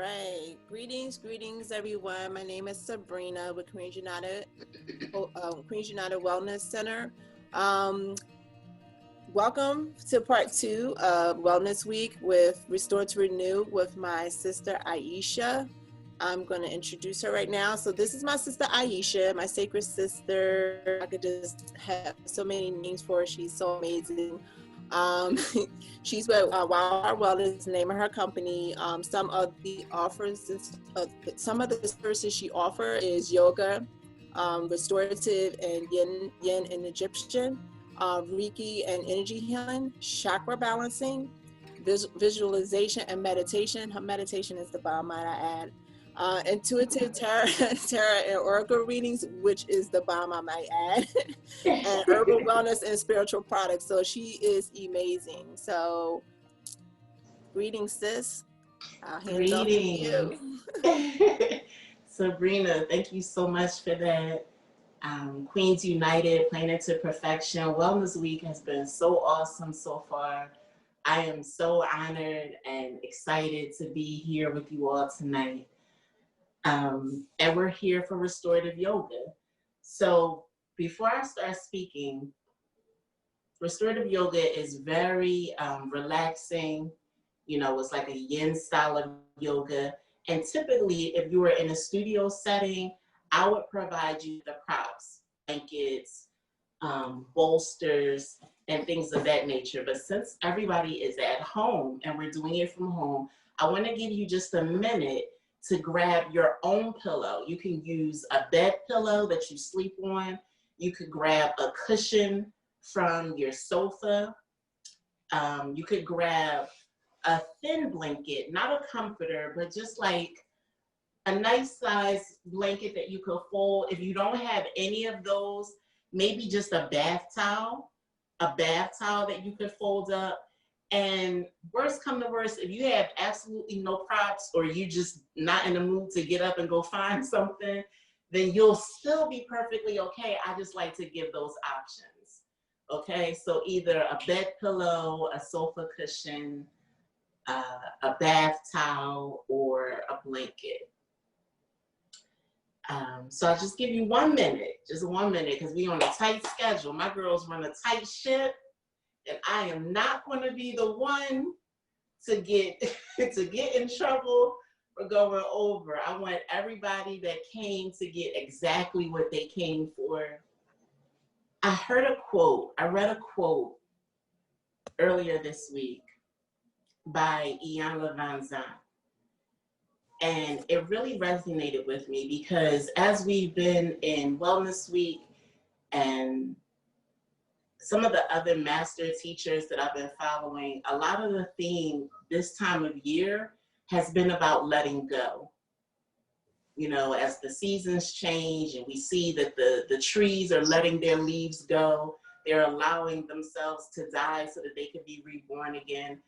right. Greetings, everyone. My name is Sabrina with Queens United Wellness Center. Um, Welcome to part two of Wellness Week with Restore to Renew with my sister Ayesha. I'm going to introduce her right now. So this is my sister Ayesha, my sacred sister. I could just have so many names for her. She's so amazing. Um, she's with Wildflower Wellness, the name of her company. Some of the services she offers is yoga, restorative and yin and Egyptian, Reiki and energy healing, chakra balancing, visualization and meditation. Her meditation is the bomb, might I add. Intuitive tarot, tarot and oracle readings, which is the bomb, I might add, and herbal wellness and spiritual products. So she is amazing. So, greetings, sis. I'll hand it off to Greetings. you. Sabrina, thank you so much for that. Queens United, Planet to Perfection. Wellness Week has been so awesome so far. I am so honored and excited to be here with you all tonight. And we're here for restorative yoga. So before I start speaking, restorative yoga is very relaxing. You know, it's like a yin style of yoga. And typically, if you were in a studio setting, I would provide you the props, blankets, bolsters, and things of that nature. But since everybody is at home and we're doing it from home, I want to give you just a minute to grab your own pillow. You can use a bed pillow that you sleep on. You could grab a cushion from your sofa. You could grab a thin blanket, not a comforter, but just like a nice size blanket that you could fold. If you don't have any of those, maybe just a bath towel that you could fold up. And worst come to worst, if you have absolutely no props or you just not in the mood to get up and go find something, then you'll still be perfectly okay. I just like to give those options. Okay, so either a bed pillow, a sofa cushion, a bath towel, or a blanket. So I'll just give you 1 minute, just 1 minute, because we on a tight schedule. My girls run a tight ship, and I am not going to be the one to get to get in trouble for going over. I want everybody that came to get exactly what they came for. I read a quote earlier this week by Ian Van Zandt. And it really resonated with me because as we've been in Wellness Week and some of the other master teachers that I've been following, a lot of the theme this time of year has been about letting go. You know, as the seasons change and we see that the trees are letting their leaves go, they're allowing themselves to die so that they can be reborn again.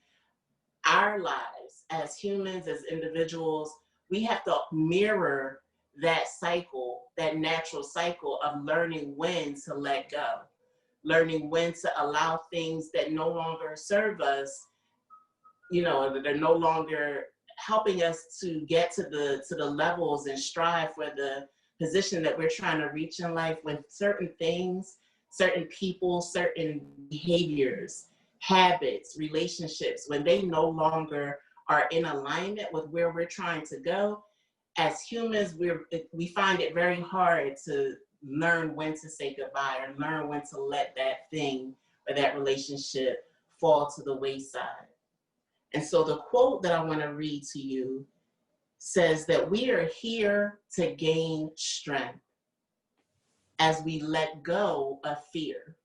Our lives as humans, as individuals, we have to mirror that cycle, that natural cycle of learning when to let go, learning when to allow things that no longer serve us, you know, that are no longer helping us to get to the levels and strive for the position that we're trying to reach in life, when certain things, certain people, certain behaviors, habits, relationships, when they no longer are in alignment with where we're trying to go. As humans, we find it very hard to learn when to say goodbye or learn when to let that thing or that relationship fall to the wayside. And so the quote that I want to read to you says that we are here to gain strength as we let go of fear.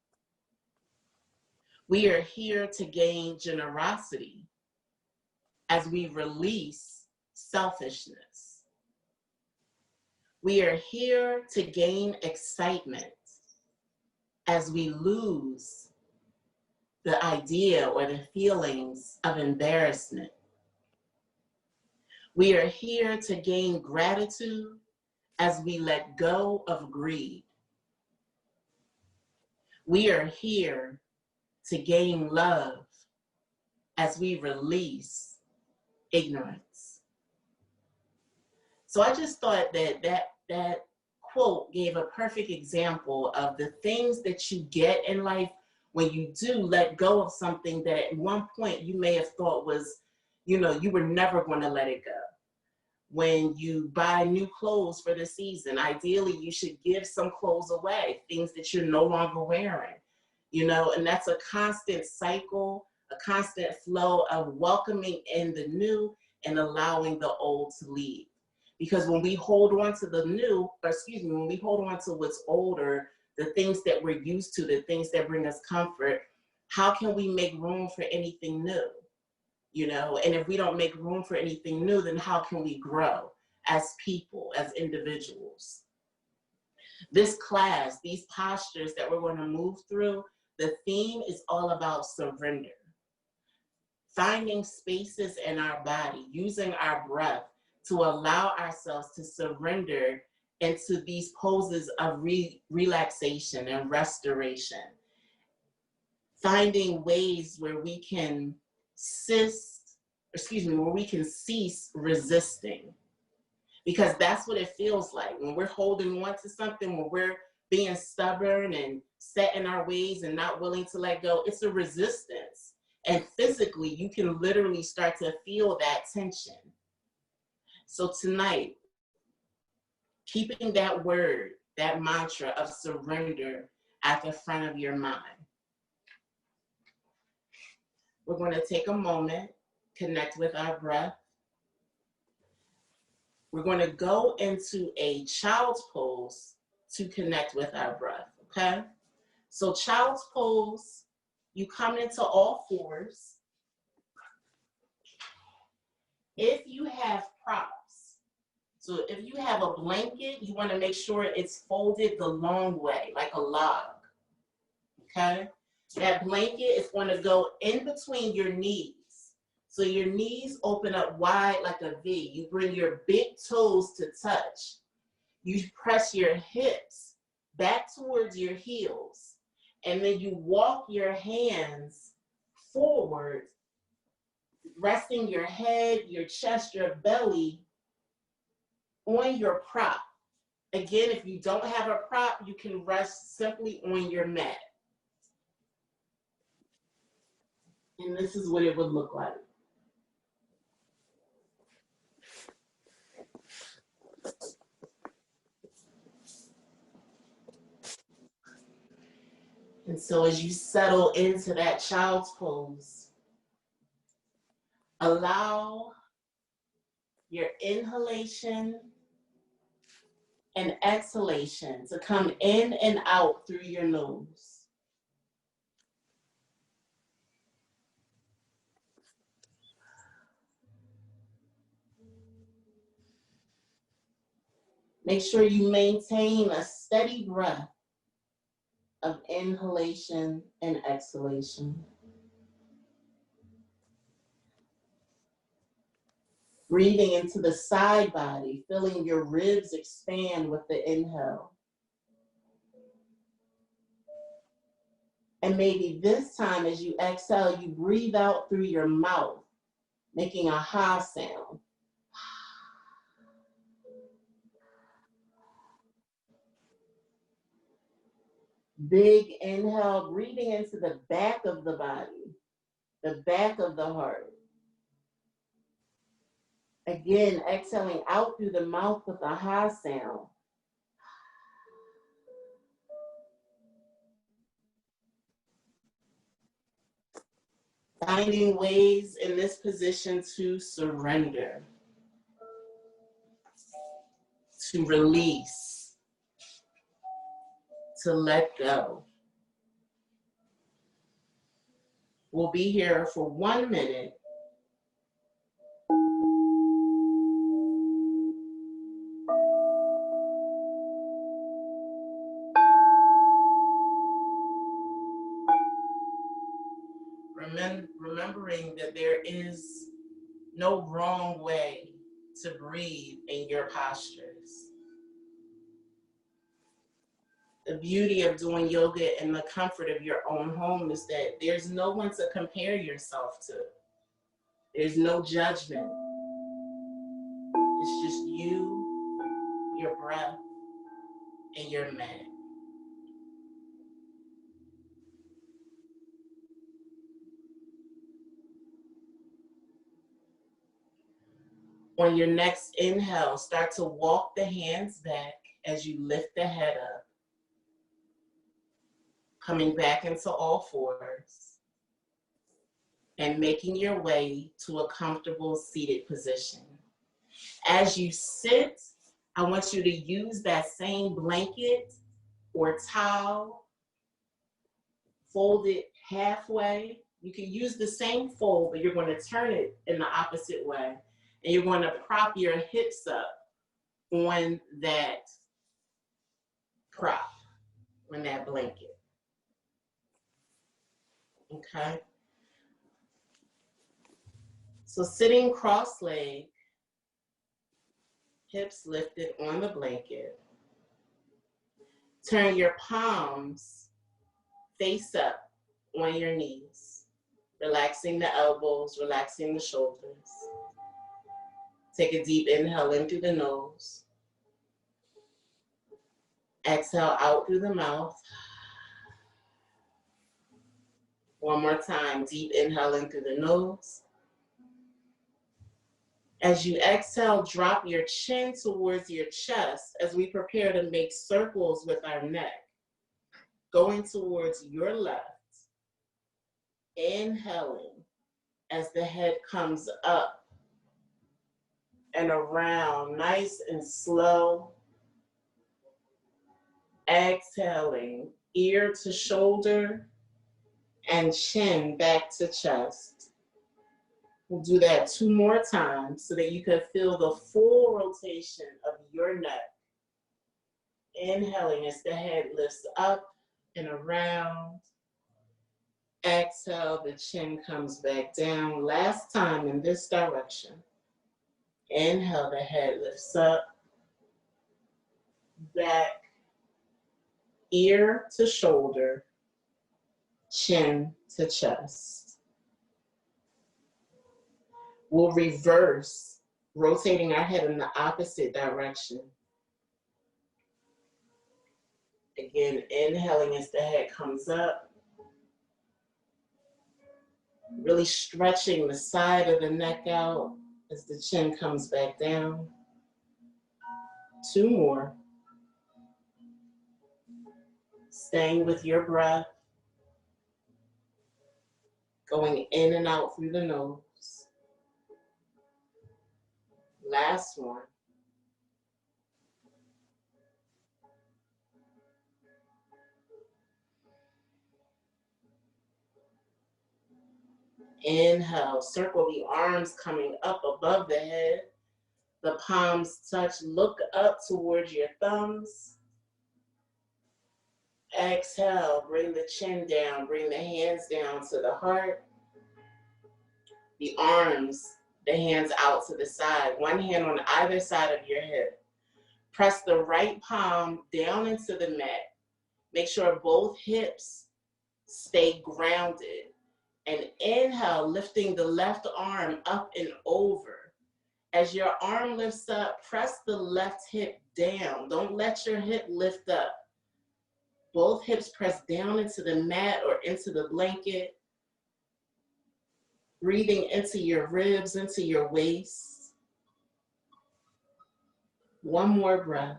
We are here to gain generosity as we release selfishness. We are here to gain excitement as we lose the idea or the feelings of embarrassment. We are here to gain gratitude as we let go of greed. We are here to gain love as we release ignorance. So I just thought that quote gave a perfect example of the things that you get in life when you do let go of something that at one point you may have thought was, you know, you were never going to let it go. When you buy new clothes for the season, ideally you should give some clothes away, things that you're no longer wearing, you know, and that's a constant cycle, a constant flow of welcoming in the new and allowing the old to leave. Because when we hold on to the new, or excuse me, when we hold on to what's older, the things that we're used to, the things that bring us comfort, how can we make room for anything new? You know, and if we don't make room for anything new, then how can we grow as people, as individuals? This class, these postures that we're going to move through, the theme is all about surrender. Finding spaces in our body, using our breath to allow ourselves to surrender into these poses of relaxation and restoration. Finding ways where we can cease resisting. Because that's what it feels like when we're holding on to something, when we're being stubborn and set in our ways and not willing to let go. It's a resistance. And physically, you can literally start to feel that tension. So tonight, keeping that word, that mantra of surrender at the front of your mind. We're going to take a moment, connect with our breath. We're going to go into a child's pose to connect with our breath, okay? So child's pose, you come into all fours. If you have props, so if you have a blanket, you want to make sure it's folded the long way, like a log, okay? That blanket is going to go in between your knees. So your knees open up wide like a V. You bring your big toes to touch. You press your hips back towards your heels. And then you walk your hands forward, resting your head, your chest, your belly on your prop. Again, if you don't have a prop, you can rest simply on your mat. And this is what it would look like. And so as you settle into that child's pose, allow your inhalation and exhalation to come in and out through your nose. Make sure you maintain a steady breath of inhalation and exhalation. Breathing into the side body, feeling your ribs expand with the inhale. And maybe this time as you exhale, you breathe out through your mouth, making a ha sound. Big inhale, breathing into the back of the body, the back of the heart. Again, exhaling out through the mouth with a ha sound. Finding ways in this position to surrender, to release, to let go. We'll be here for 1 minute. Remembering that there is no wrong way to breathe in your postures. The beauty of doing yoga in the comfort of your own home is that there's no one to compare yourself to. There's no judgment. It's just you breath and your mat. On your next inhale, start to walk the hands back as you lift the head up, coming back into all fours and making your way to a comfortable seated position. As you sit, I want you to use that same blanket or towel, fold it halfway. You can use the same fold, but you're going to turn it in the opposite way. And you're going to prop your hips up on that prop, on that blanket. Okay? So sitting cross-legged, hips lifted on the blanket. Turn your palms face up on your knees, relaxing the elbows, relaxing the shoulders. Take a deep inhale in through the nose. Exhale out through the mouth. One more time, deep inhale in through the nose. As you exhale, drop your chin towards your chest as we prepare to make circles with our neck, going towards your left. Inhaling as the head comes up and around, nice and slow. Exhaling, ear to shoulder and chin back to chest. We'll do that 2 more times so that you can feel the full rotation of your neck. Inhaling as the head lifts up and around. Exhale, the chin comes back down. Last time in this direction. Inhale, the head lifts up, back, ear to shoulder, chin to chest. We'll reverse, rotating our head in the opposite direction. Again, inhaling as the head comes up. Really stretching the side of the neck out as the chin comes back down. 2 more. Staying with your breath. Going in and out through the nose. Last one. Inhale, circle the arms coming up above the head. The palms touch, look up towards your thumbs. Exhale, bring the chin down, bring the hands down to the heart. The arms, the hands out to the side, one hand on either side of your hip. Press the right palm down into the mat. Make sure both hips stay grounded. And inhale, lifting the left arm up and over. As your arm lifts up, press the left hip down. Don't let your hip lift up. Both hips press down into the mat or into the blanket. Breathing into your ribs, into your waist. One more breath.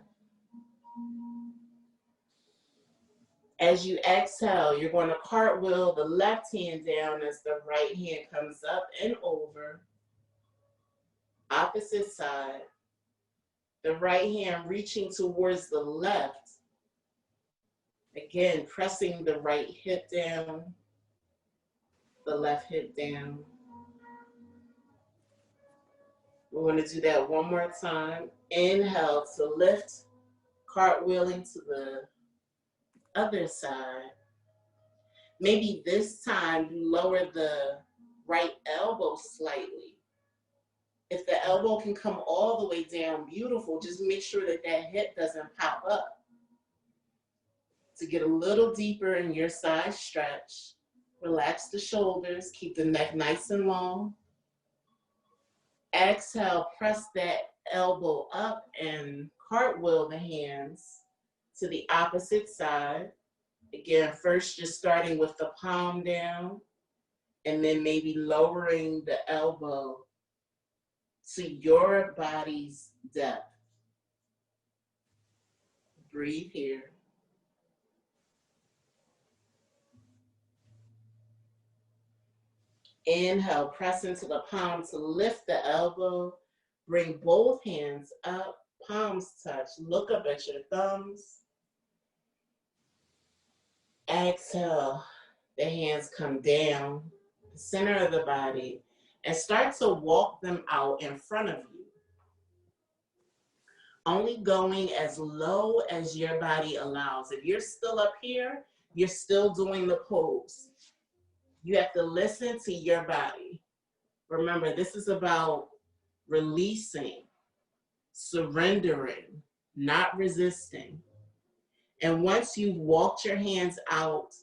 As you exhale, you're going to cartwheel the left hand down as the right hand comes up and over. Opposite side. The right hand reaching towards the left. Again, pressing the right hip down, the left hip down. We're going to do that one more time. Inhale to lift, cartwheeling to the other side. Maybe this time you lower the right elbow slightly. If the elbow can come all the way down, beautiful. Just make sure that that hip doesn't pop up. To get a little deeper in your side stretch, relax the shoulders, keep the neck nice and long. Exhale, press that elbow up and cartwheel the hands to the opposite side. Again, first just starting with the palm down and then maybe lowering the elbow to your body's depth. Breathe here. Inhale, press into the palm to lift the elbow. Bring both hands up, palms touch. Look up at your thumbs. Exhale, the hands come down, the center of the body, and start to walk them out in front of you. Only going as low as your body allows. If you're still up here, you're still doing the pose. You have to listen to your body. Remember, this is about releasing, surrendering, not resisting. And once you've walked your hands out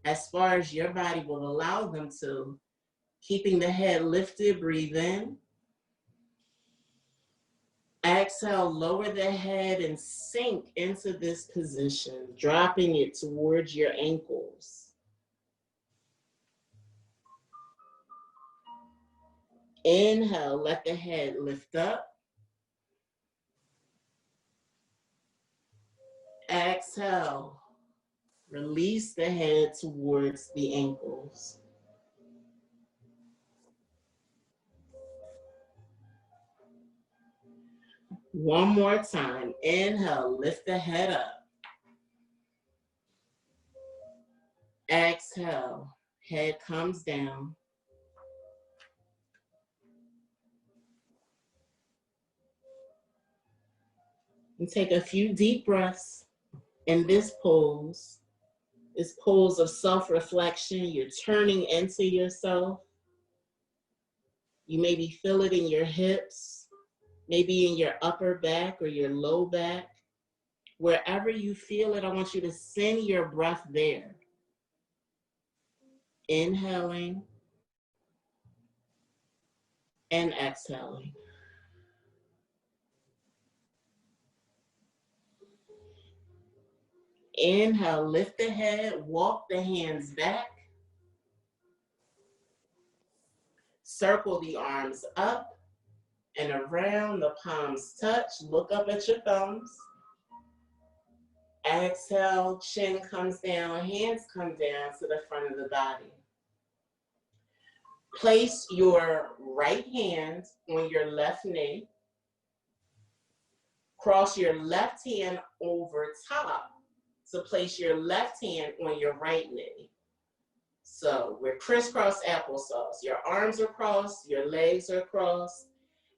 as far as your body will allow them to, keeping the head lifted, breathe in. Exhale, lower the head and sink into this position, dropping it towards your ankles. Inhale, let the head lift up. Exhale, release the head towards the ankles. One more time. Inhale, lift the head up. Exhale, head comes down. And take a few deep breaths in this pose of self-reflection. You're turning into yourself. You maybe feel it in your hips, maybe in your upper back or your low back. Wherever you feel it, I want you to send your breath there. Inhaling and exhaling. Inhale, lift the head, walk the hands back. Circle the arms up and around, the palms touch. Look up at your thumbs. Exhale, chin comes down, hands come down to the front of the body. Place your right hand on your left knee. Cross your left hand over top to place your left hand on your right knee. So we're crisscross applesauce. Your arms are crossed, your legs are crossed,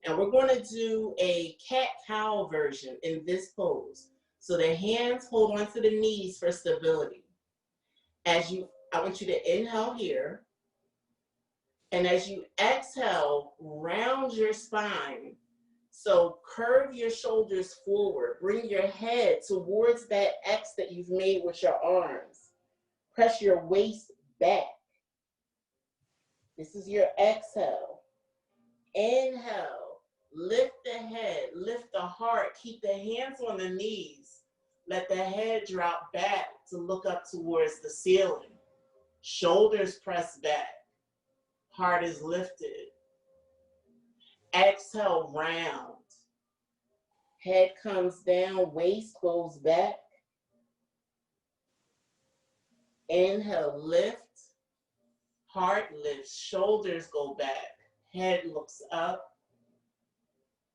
and we're going to do a cat-cow version in this pose. So the hands hold onto the knees for stability. I want you to inhale here, and as you exhale, round your spine. So curve your shoulders forward. Bring your head towards that X that you've made with your arms. Press your waist back. This is your exhale. Inhale, lift the head, lift the heart, keep the hands on the knees. Let the head drop back to look up towards the ceiling. Shoulders press back. Heart is lifted. Exhale, round. Head comes down, waist goes back. Inhale, lift. Heart lifts, shoulders go back. Head looks up.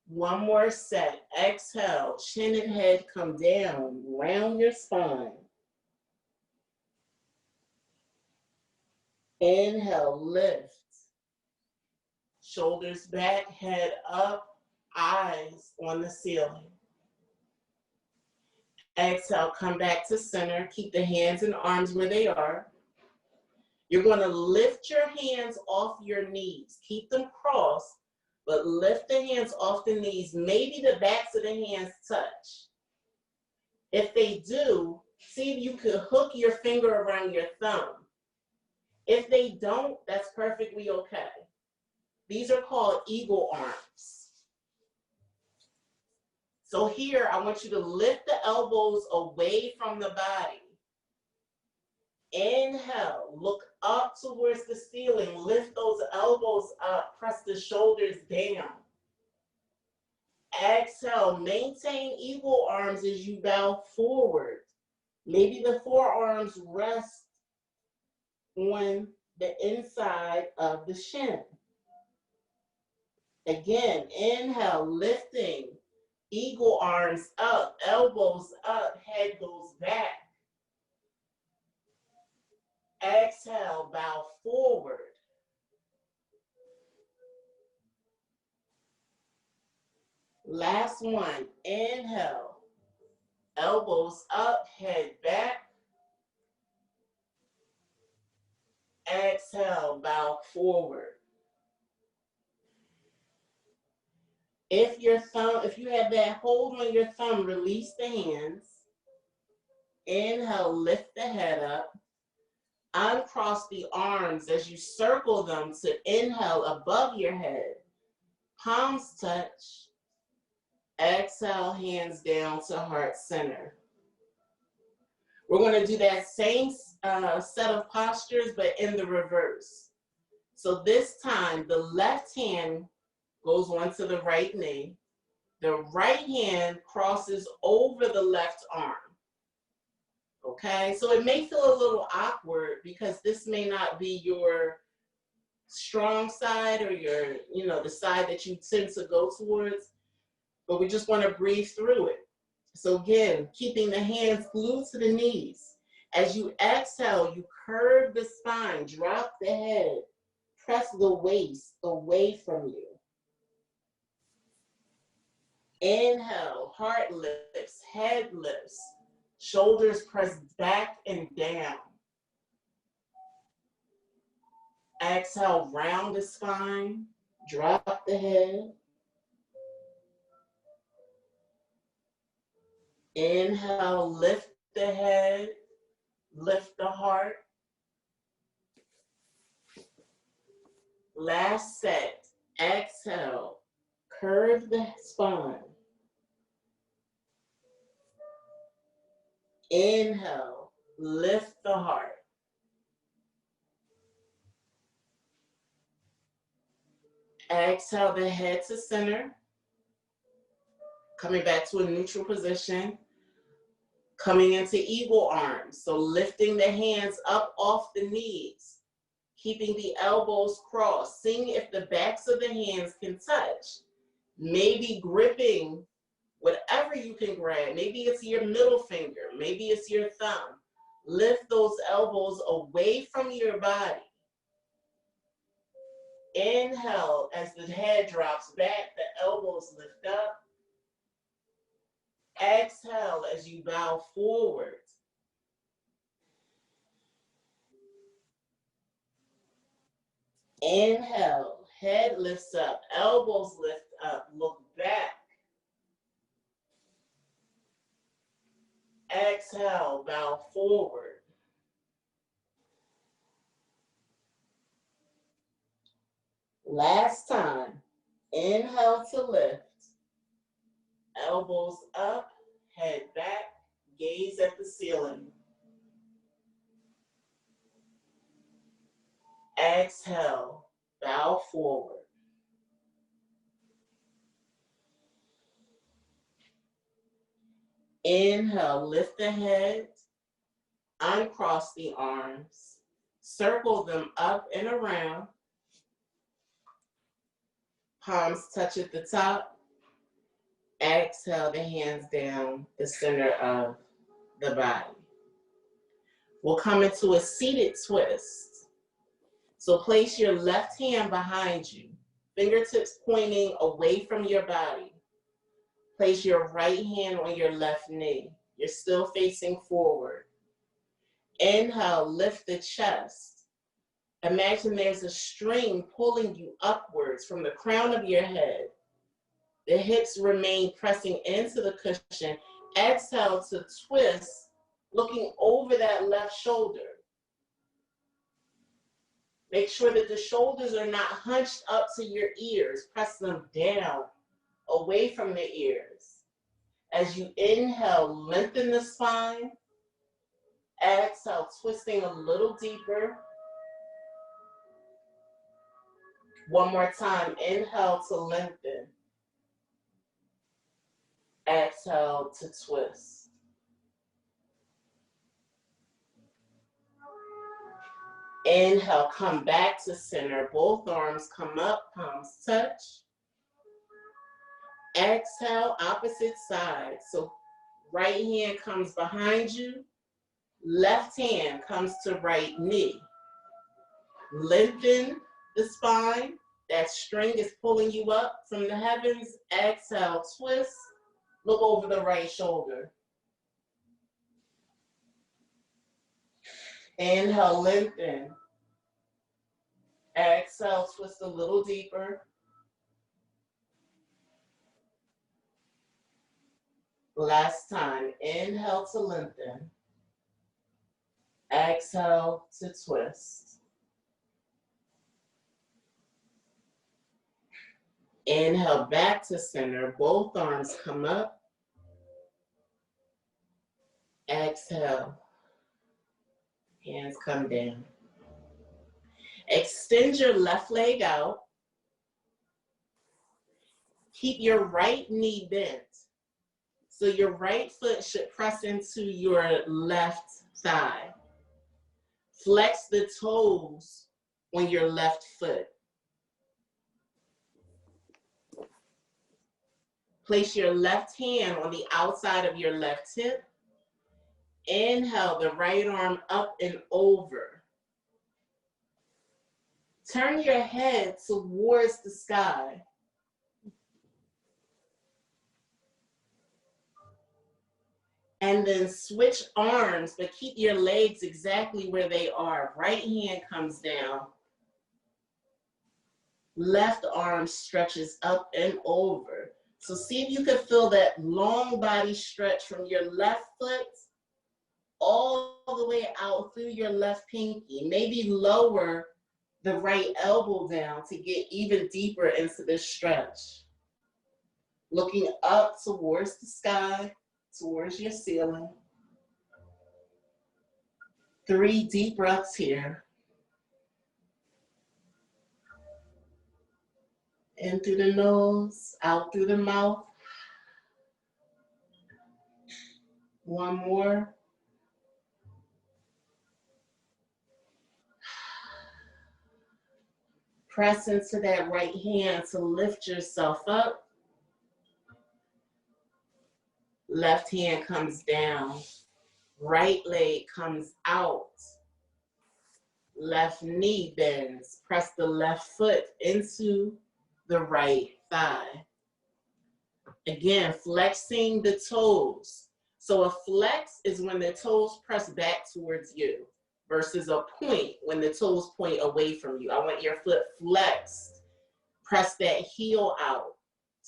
One more set. Exhale, chin and head come down. Round your spine. Inhale, lift. Shoulders back, head up, eyes on the ceiling. Exhale, come back to center. Keep the hands and arms where they are. You're going to lift your hands off your knees. Keep them crossed, but lift the hands off the knees. Maybe the backs of the hands touch. If they do, see if you could hook your finger around your thumb. If they don't, that's perfectly okay. These are called eagle arms. So here, I want you to lift the elbows away from the body. Inhale, look up towards the ceiling, lift those elbows up, press the shoulders down. Exhale, maintain eagle arms as you bow forward. Maybe the forearms rest on the inside of the shin. Again, inhale, lifting, eagle arms up, elbows up, head goes back. Exhale, bow forward. Last one, inhale, elbows up, head back. Exhale, bow forward. If you have that hold on your thumb, release the hands. Inhale, lift the head up. Uncross the arms as you circle them to inhale above your head. Palms touch. Exhale, hands down to heart center. We're going to do that same set of postures, but in the reverse. So this time, the left hand goes onto the right knee. The right hand crosses over the left arm. Okay, so it may feel a little awkward because this may not be your strong side or the side that you tend to go towards, but we just want to breathe through it. So again, keeping the hands glued to the knees. As you exhale, you curve the spine, drop the head, press the waist away from you. Inhale, heart lifts, head lifts, shoulders press back and down. Exhale, round the spine, drop the head. Inhale, lift the head, lift the heart. Last set, exhale, curve the spine. Inhale, lift the heart. Exhale the head to center. Coming back to a neutral position. Coming into eagle arms. So lifting the hands up off the knees. Keeping the elbows crossed. Seeing if the backs of the hands can touch. Maybe gripping whatever you can grab. Maybe it's your middle finger. Maybe it's your thumb. Lift those elbows away from your body. Inhale as the head drops back, the elbows lift up. Exhale as you bow forward. Inhale, head lifts up, elbows lift up, look back. Exhale, bow forward. Last time, inhale to lift, elbows up, head back, gaze at the ceiling. Exhale, bow forward. Inhale, lift the head, uncross the arms, circle them up and around. Palms touch at the top. Exhale the hands down the center of the body. We'll come into a seated twist. So place your left hand behind you, fingertips pointing away from your body. Place your right hand on your left knee. You're still facing forward. Inhale, lift the chest. Imagine there's a string pulling you upwards from the crown of your head. The hips remain pressing into the cushion. Exhale to twist, looking over that left shoulder. Make sure that the shoulders are not hunched up to your ears. Press them down, away from the ears. As you inhale, lengthen the spine. Exhale, twisting a little deeper. One more time, inhale to lengthen. Exhale to twist. Inhale, come back to center. Both arms come up, palms touch. Exhale, opposite side. So right hand comes behind you. Left hand comes to right knee. Lengthen the spine. That string is pulling you up from the heavens. Exhale, twist. Look over the right shoulder. Inhale, lengthen. Exhale, twist a little deeper. Last time. Inhale to lengthen. Exhale to twist. Inhale back to center. Both arms come up. Exhale. Hands come down. Extend your left leg out. Keep your right knee bent. So your right foot should press into your left thigh. Flex the toes on your left foot. Place your left hand on the outside of your left hip. Inhale the right arm up and over. Turn your head towards the sky. And then switch arms, but keep your legs exactly where they are. Right hand comes down. Left arm stretches up and over. So see if you can feel that long body stretch from your left foot all the way out through your left pinky. Maybe lower the right elbow down to get even deeper into this stretch. Looking up towards the sky, towards your ceiling. 3 deep breaths here. In through the nose, out through the mouth. One more. Press into that right hand to lift yourself up. Left hand comes down. Right leg comes out. Left knee bends. Press the left foot into the right thigh. Again, flexing the toes. So a flex is when the toes press back towards you versus a point when the toes point away from you. I want your foot flexed. Press that heel out.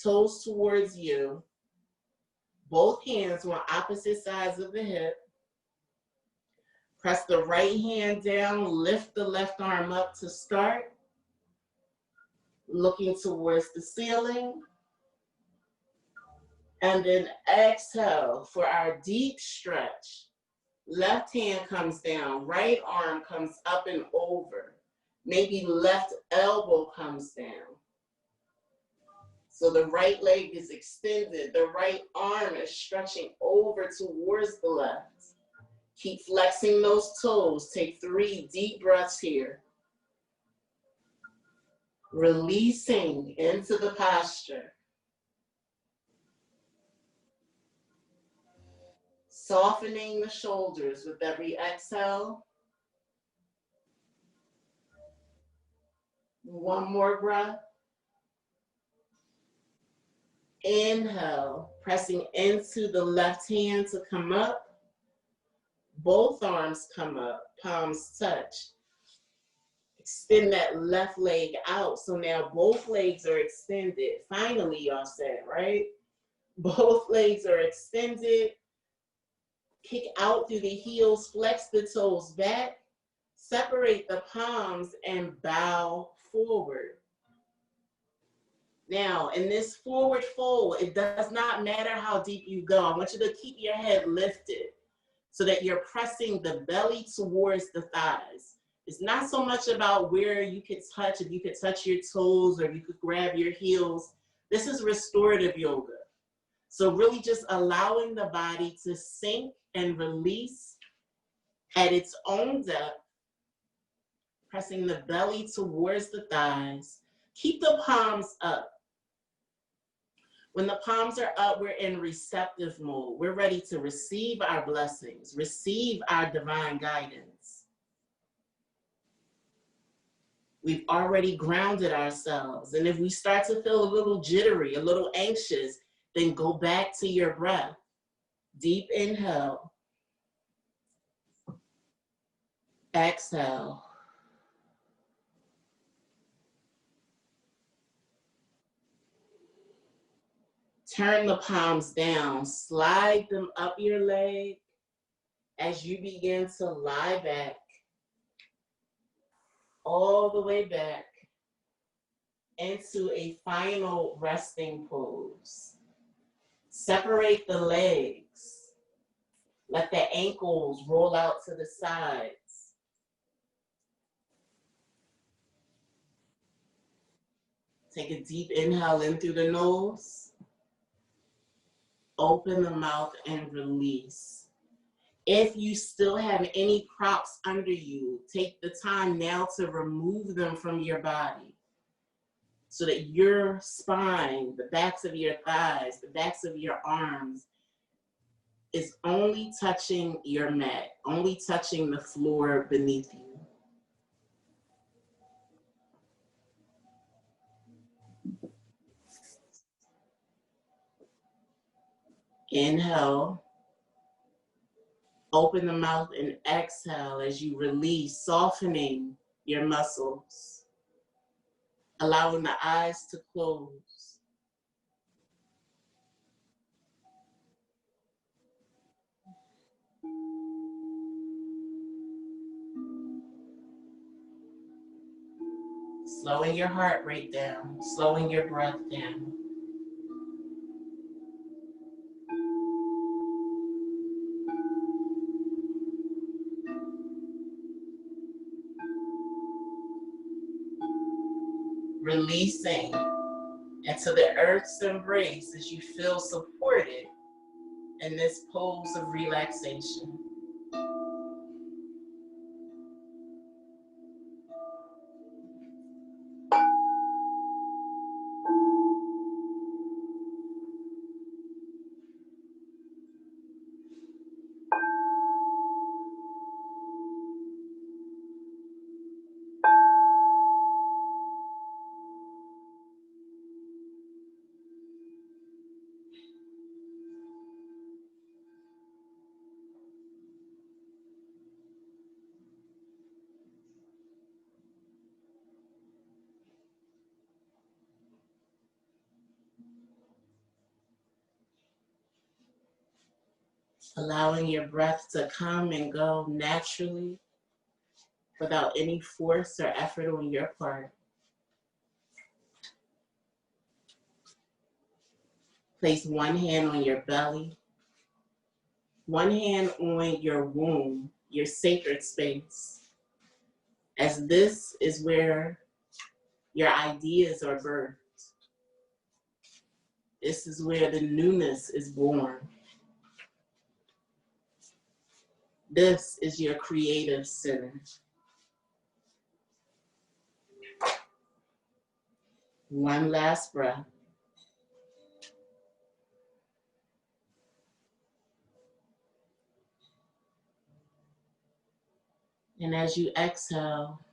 Toes towards you. Both hands on opposite sides of the hip. Press the right hand down, lift the left arm up to start. Looking towards the ceiling. And then exhale for our deep stretch. Left hand comes down, right arm comes up and over. Maybe left elbow comes down. So the right leg is extended, the right arm is stretching over towards the left. Keep flexing those toes. Take 3 deep breaths here. Releasing into the posture. Softening the shoulders with every exhale. One more breath. Inhale, pressing into the left hand to come up. Both arms come up, palms touch. Extend that left leg out. So now both legs are extended. Finally, y'all said, right? Both legs are extended. Kick out through the heels, flex the toes back. Separate the palms and bow forward. Now, in this forward fold, it does not matter how deep you go. I want you to keep your head lifted so that you're pressing the belly towards the thighs. It's not so much about where you could touch, if you could touch your toes or if you could grab your heels. This is restorative yoga. So really just allowing the body to sink and release at its own depth, pressing the belly towards the thighs. Keep the palms up. When the palms are up, we're in receptive mode. We're ready to receive our blessings, receive our divine guidance. We've already grounded ourselves. And if we start to feel a little jittery, a little anxious, then go back to your breath. Deep inhale. Exhale. Turn the palms down, slide them up your leg as you begin to lie back, all the way back into a final resting pose. Separate the legs. Let the ankles roll out to the sides. Take a deep inhale in through the nose. Open the mouth and release. If you still have any props under you, take the time now to remove them from your body so that your spine, the backs of your thighs, the backs of your arms is only touching your mat, only touching the floor beneath you. Inhale. Open the mouth and exhale as you release, softening your muscles, allowing the eyes to close. Slowing your heart rate down, slowing your breath down. Releasing into the earth's embrace as you feel supported in this pose of relaxation. Allowing your breath to come and go naturally without any force or effort on your part. Place one hand on your belly, one hand on your womb, your sacred space, as this is where your ideas are birthed. This is where the newness is born. This is your creative center. One last breath. And as you exhale,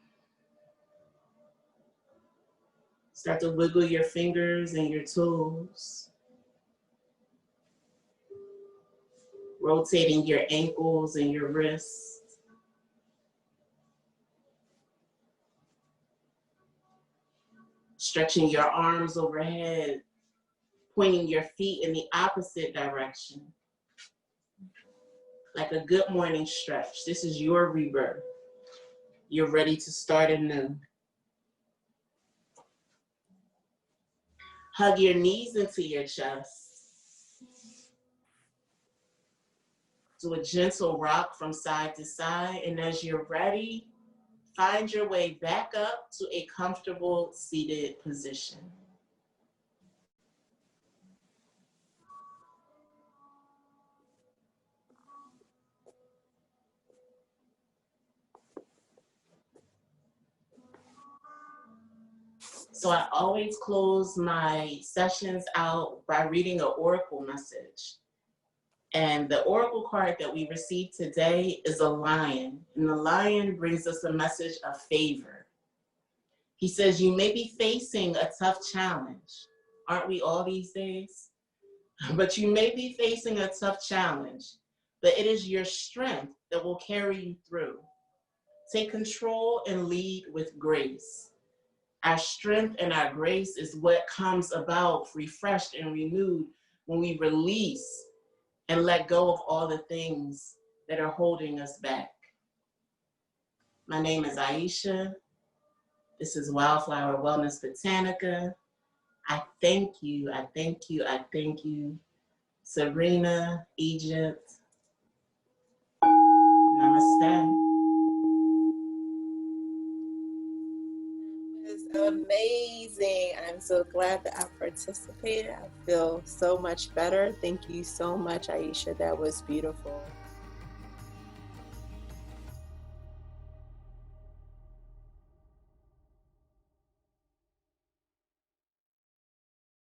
start to wiggle your fingers and your toes, rotating your ankles and your wrists. Stretching your arms overhead, pointing your feet in the opposite direction. Like a good morning stretch. This is your rebirth. You're ready to start anew. Hug your knees into your chest. Do a gentle rock from side to side. And as you're ready, find your way back up to a comfortable seated position. So I always close my sessions out by reading an oracle message. And the oracle card that we received today is a lion. And the lion brings us a message of favor. He says, you may be facing a tough challenge. Aren't we all these days? But you may be facing a tough challenge, but it is your strength that will carry you through. Take control and lead with grace. Our strength and our grace is what comes about refreshed and renewed when we release and let go of all the things that are holding us back. My name is Ayesha. This is Wildflower Wellness Botanica. I thank you, I thank you, I thank you. Sabrina, Egypt. Namaste. Amazing. I'm so glad that I participated. I feel so much better. Thank you so much, Ayesha. That was beautiful.